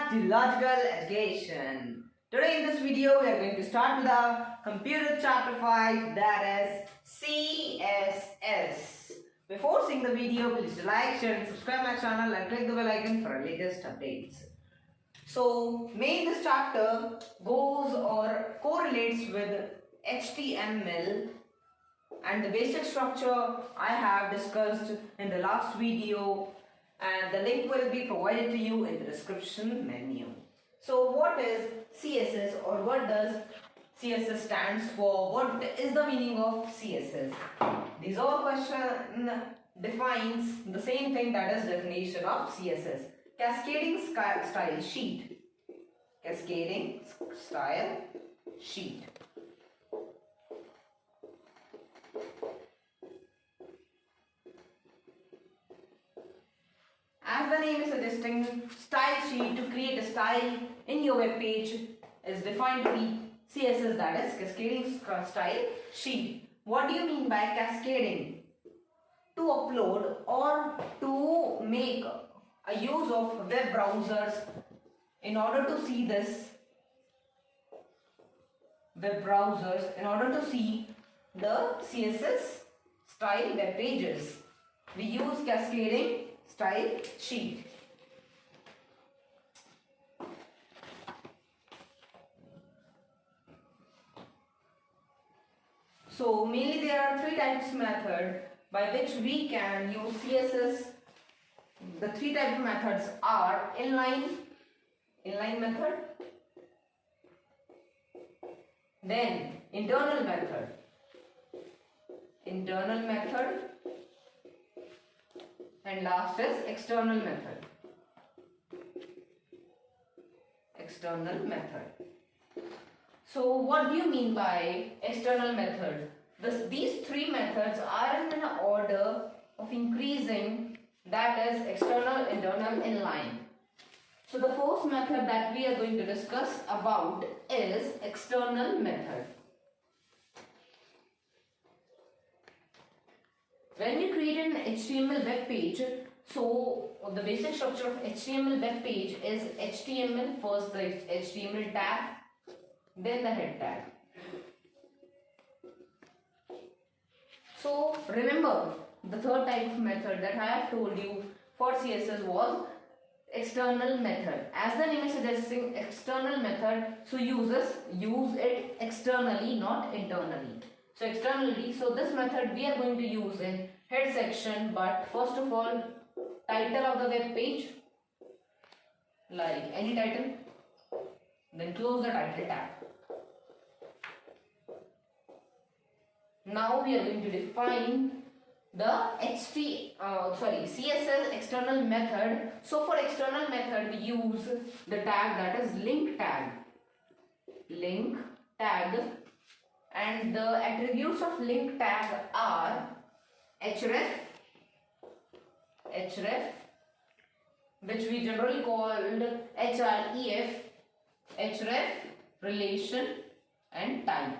back to Logical Education. Today in this video we are going to start with our computer chapter 5, that is CSS. Before seeing the video, please like, share and subscribe my channel and click the bell icon for our latest updates. So main this chapter goes or correlates with HTML and the basic structure I have discussed in the last video, and the link will be provided to you in the description menu. So what is CSS, or what does CSS stands for? What is the meaning of CSS? These all question defines the same thing, that is definition of CSS. Cascading style sheet. Cascading style sheet. As the name is suggesting, style sheet, to create a style in your web page is defined to be CSS, that is cascading style sheet. What do you mean by cascading? To upload or to make a use of web browsers in order to see this web browsers in order to see the CSS style web pages. We use cascading style sheet. So mainly there are three types of method by which we can use CSS. The three types of methods are inline method, then internal method, and last is external method. So what do you mean by external method? These three methods are in an order of increasing, that is external, internal, inline. So the first method that we are going to discuss about is external method. When we create an HTML web page, so the basic structure of HTML web page is HTML, first the HTML tag, then the head tag. So remember, the third type of method that I have told you for CSS was external method. As the name is suggesting, external method, so use it externally, not internally. So externally, so this method we are going to use in head section, but first of all, title of the web page, like any title, then close the title tag. Now we are going to define the CSS external method. So for external method we use the tag, that is link tag, and the attributes of link tag are href, which we generally called href, relation and type.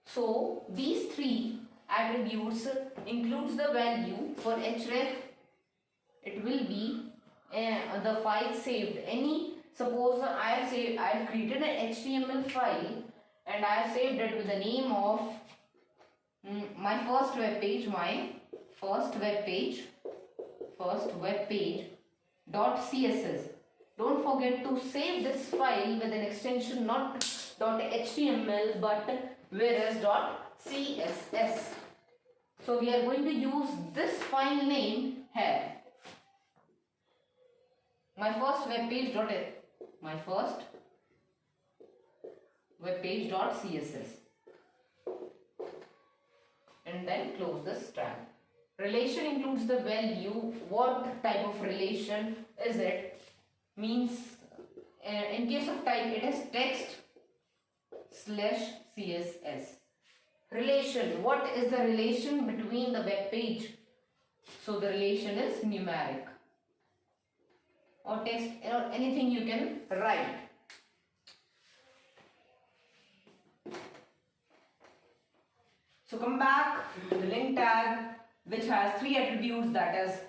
So these three attributes includes the value. For href, it will be the file saved. Suppose I have created an HTML file and I have saved it with the name of my first web page .css. Don't forget to save this file with an extension not .html but whereas .css. So we are going to use this file name here. My first web page.css, and then close this tag. Relation includes the value. What type of relation is it? Means in case of type it is text/CSS. Relation, what is the relation between the web page? So the relation is numeric or text or anything you can write. So come back to the link tag, which has three attributes, that is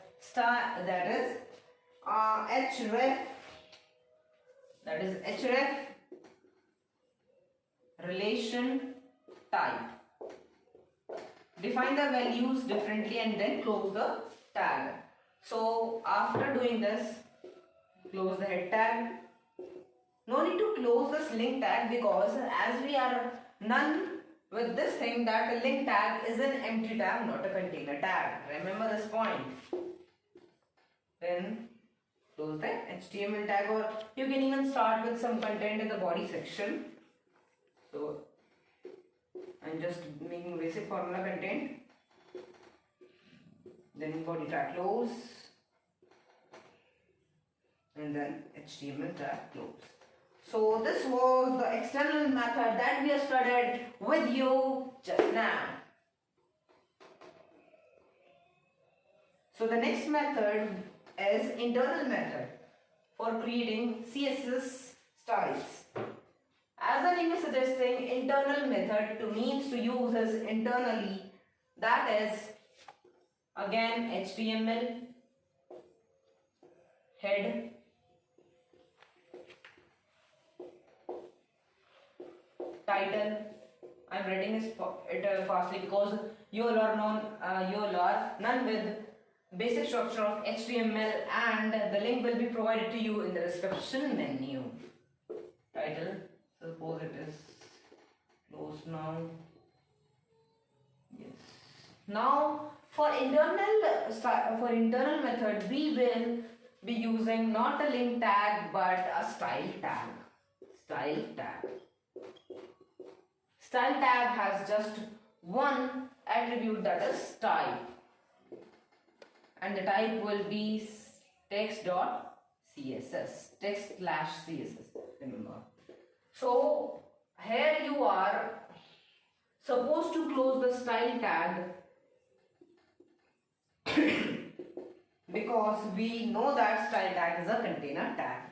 href, that is href relation type. Define the values differently and then close the tag. So after doing this, close the head tag. No need to close this link tag because as we are none with this thing, that a link tag is an empty tag, not a container tag. Remember this point. Then close the HTML tag, or you can even start with some content in the body section. So I'm just making basic formula content. Then body tag close, and then HTML tag close. So this was the external method that we have studied with you just now. So the next method is internal method for creating CSS styles. As the name is suggesting, internal method to means to use is internally, that is again HTML, head, title. I'm writing it fastly because you all are none with basic structure of HTML, and the link will be provided to you in the description menu. Title, suppose it is closed now. Yes. Now for internal method, we will be using not a link tag but a style tag. Style tag. Style tag has just one attribute, that is style, and the type will be text.css, text/css, remember. So here you are supposed to close the style tag because we know that style tag is a container tag.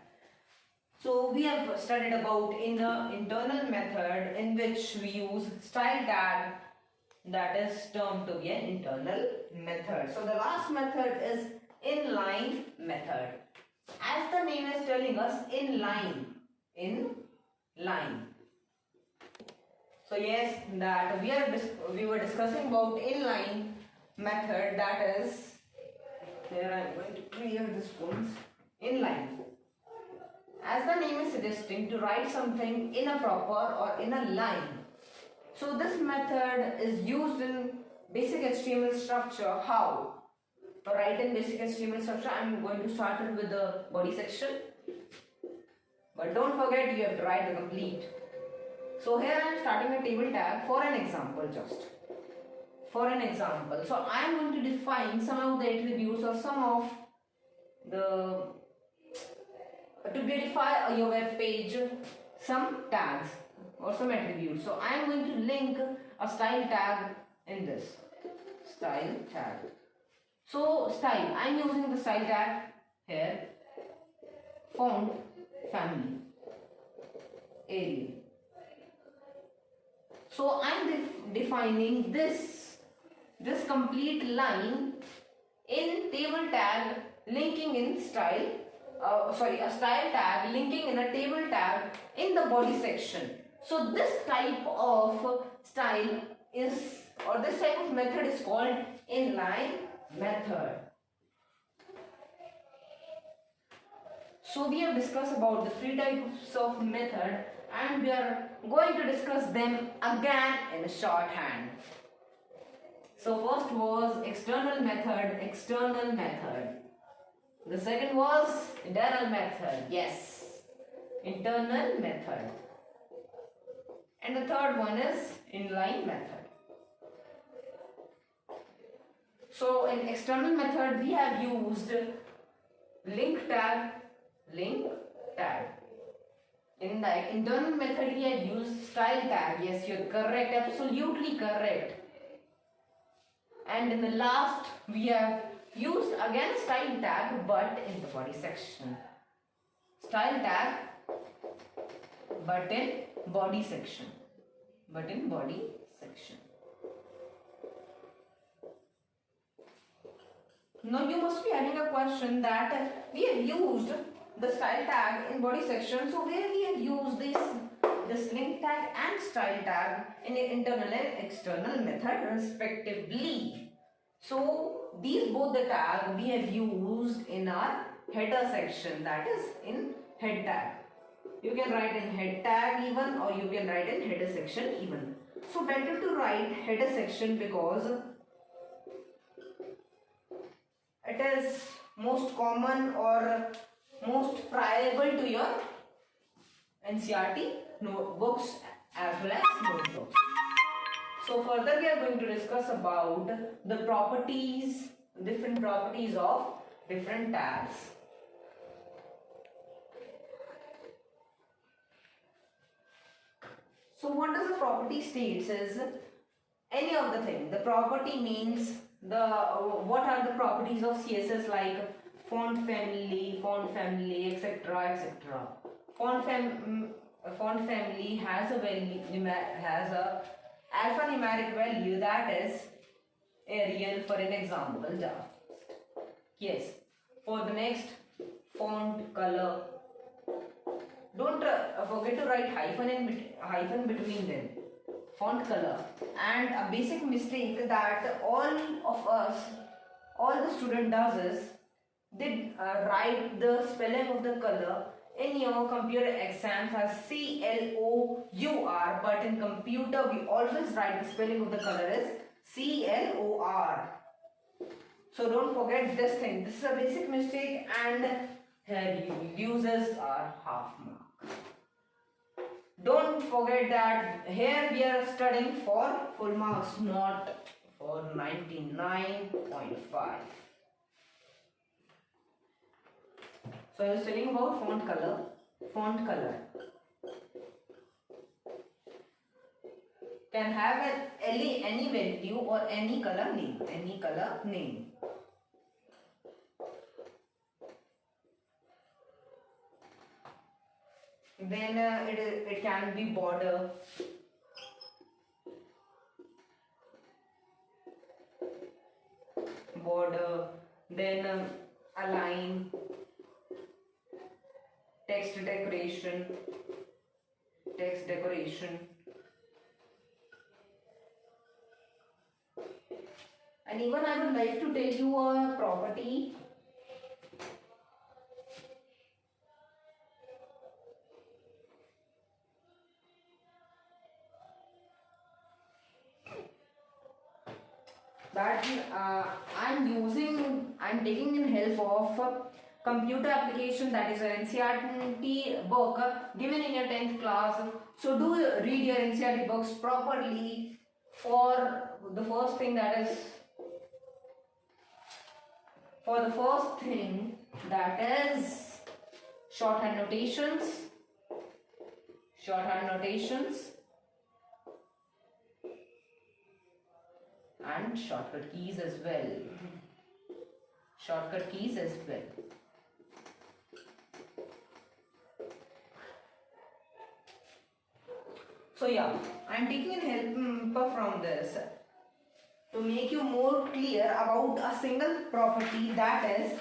So we have studied about in the internal method in which we use style tag, that is termed to be an internal method. So the last method is inline method. As the name is telling us, inline. So yes, that we were discussing about inline method, that is, here I am going to clear this once. Inline. As the name is suggesting, to write something in a proper or in a line. So this method is used in basic HTML structure. How? To write in basic HTML structure, I am going to start it with the body section. But don't forget, you have to write the complete. So here I am starting a table tag for an example, just. For an example. So I am going to define some of the attributes or some of the to beautify your web page, some tags or some attributes. So I am going to link a style tag in this style tag. So style, I am using the style tag here, font, family, area. So I am defining this complete line in table tag linking in style. A style tag linking in a table tag in the body section. So this type of style is, or this type of method is called inline method. So we have discussed about the three types of method, and we are going to discuss them again in a shorthand. So first was external method. The second was internal method, yes, internal method. And the third one is inline method. So in external method, we have used link tag. In the internal method, we have used style tag. Yes, you're correct, absolutely correct. And in the last, we have used again style tag, but in the body section. Style tag, but in body section. Now you must be having a question that we have used the style tag in body section. So where we have used this link tag and style tag in internal and external method respectively. So these both the tag we have used in our header section, that is in head tag. You can write in head tag even, or you can write in header section even. So better to write header section because it is most common or most priorable to your NCERT notebooks as well as notebooks. So further we are going to discuss about the properties, different properties of different tags. So what does the property states is any of the thing. The property means what are the properties of CSS, like font family, etc., etc. Font family has a value, has a alphanumeric value, that is Arial, for an example. Yes. For the next, font color. Don't forget to write hyphen between them. Font color. And a basic mistake that all the student does is they write the spelling of the color in your computer exams as CLOUR, but in computer we always write the spelling of the color as CLOR. So don't forget this thing. This is a basic mistake, and here uses are half mark. Don't forget that here we are studying for full marks, not for 99.5. So I was telling about font color. Font color can have any value or any color name. Any color name. Then it can be border, then align, text decoration, and even I would like to tell you a property. That I'm taking in help of computer application, that is an NCERT book given in your 10th class. So do read your NCERT books properly. For the first thing, that is shorthand notations, and shortcut keys as well. So yeah, I am taking help from this to make you more clear about a single property, that is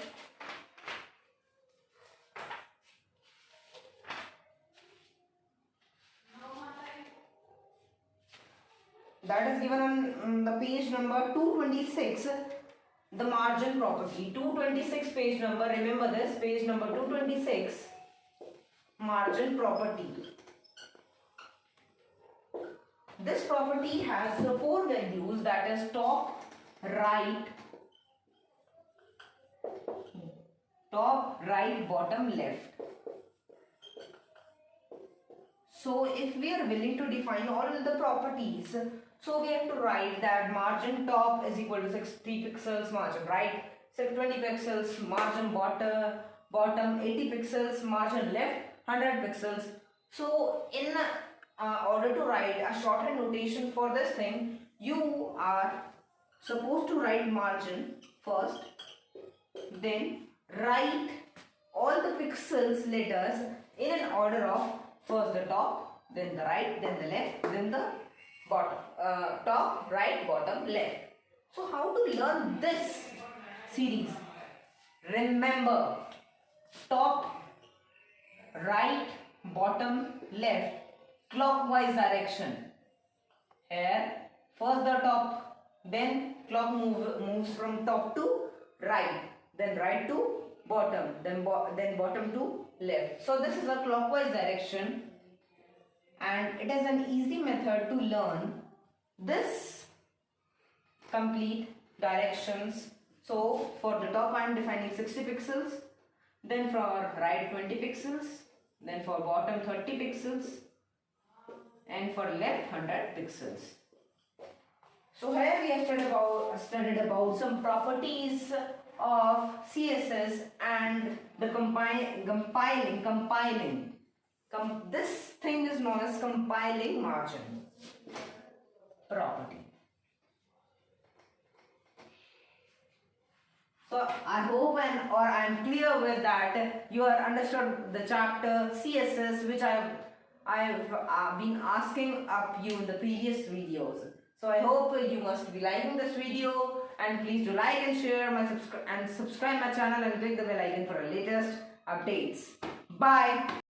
given on the page number 226, the margin property. 226 page number, remember this, page number 226, margin property. This property has the 4 values, that is top, right, bottom, left. So if we are willing to define all the properties, so we have to write that margin top is equal to 60 pixels, margin right 20 pixels, margin bottom 80 pixels, margin left 100 pixels. So in order to write a shorthand notation for this thing, you are supposed to write margin first, then write all the pixels letters in an order of first the top, then the right, then the left, then the bottom. Top, right, bottom, left. So how to learn this series. Remember, top, right, bottom, left, clockwise direction. Here, first the top, then clock moves from top to right, then right to bottom, then bottom to left. So this is a clockwise direction, and it is an easy method to learn this complete directions. So for the top I am defining 60 pixels, then for right 20 pixels, then for bottom 30 pixels, and for left 100 pixels. So here we have studied about some properties of CSS and the compiling. This thing is known as compiling margin property. So I hope I am clear with that you have understood the chapter CSS, which I've been asking up you in the previous videos. So I hope you must be liking this video, and please do like and share and subscribe my channel and click the bell icon for the latest updates. Bye.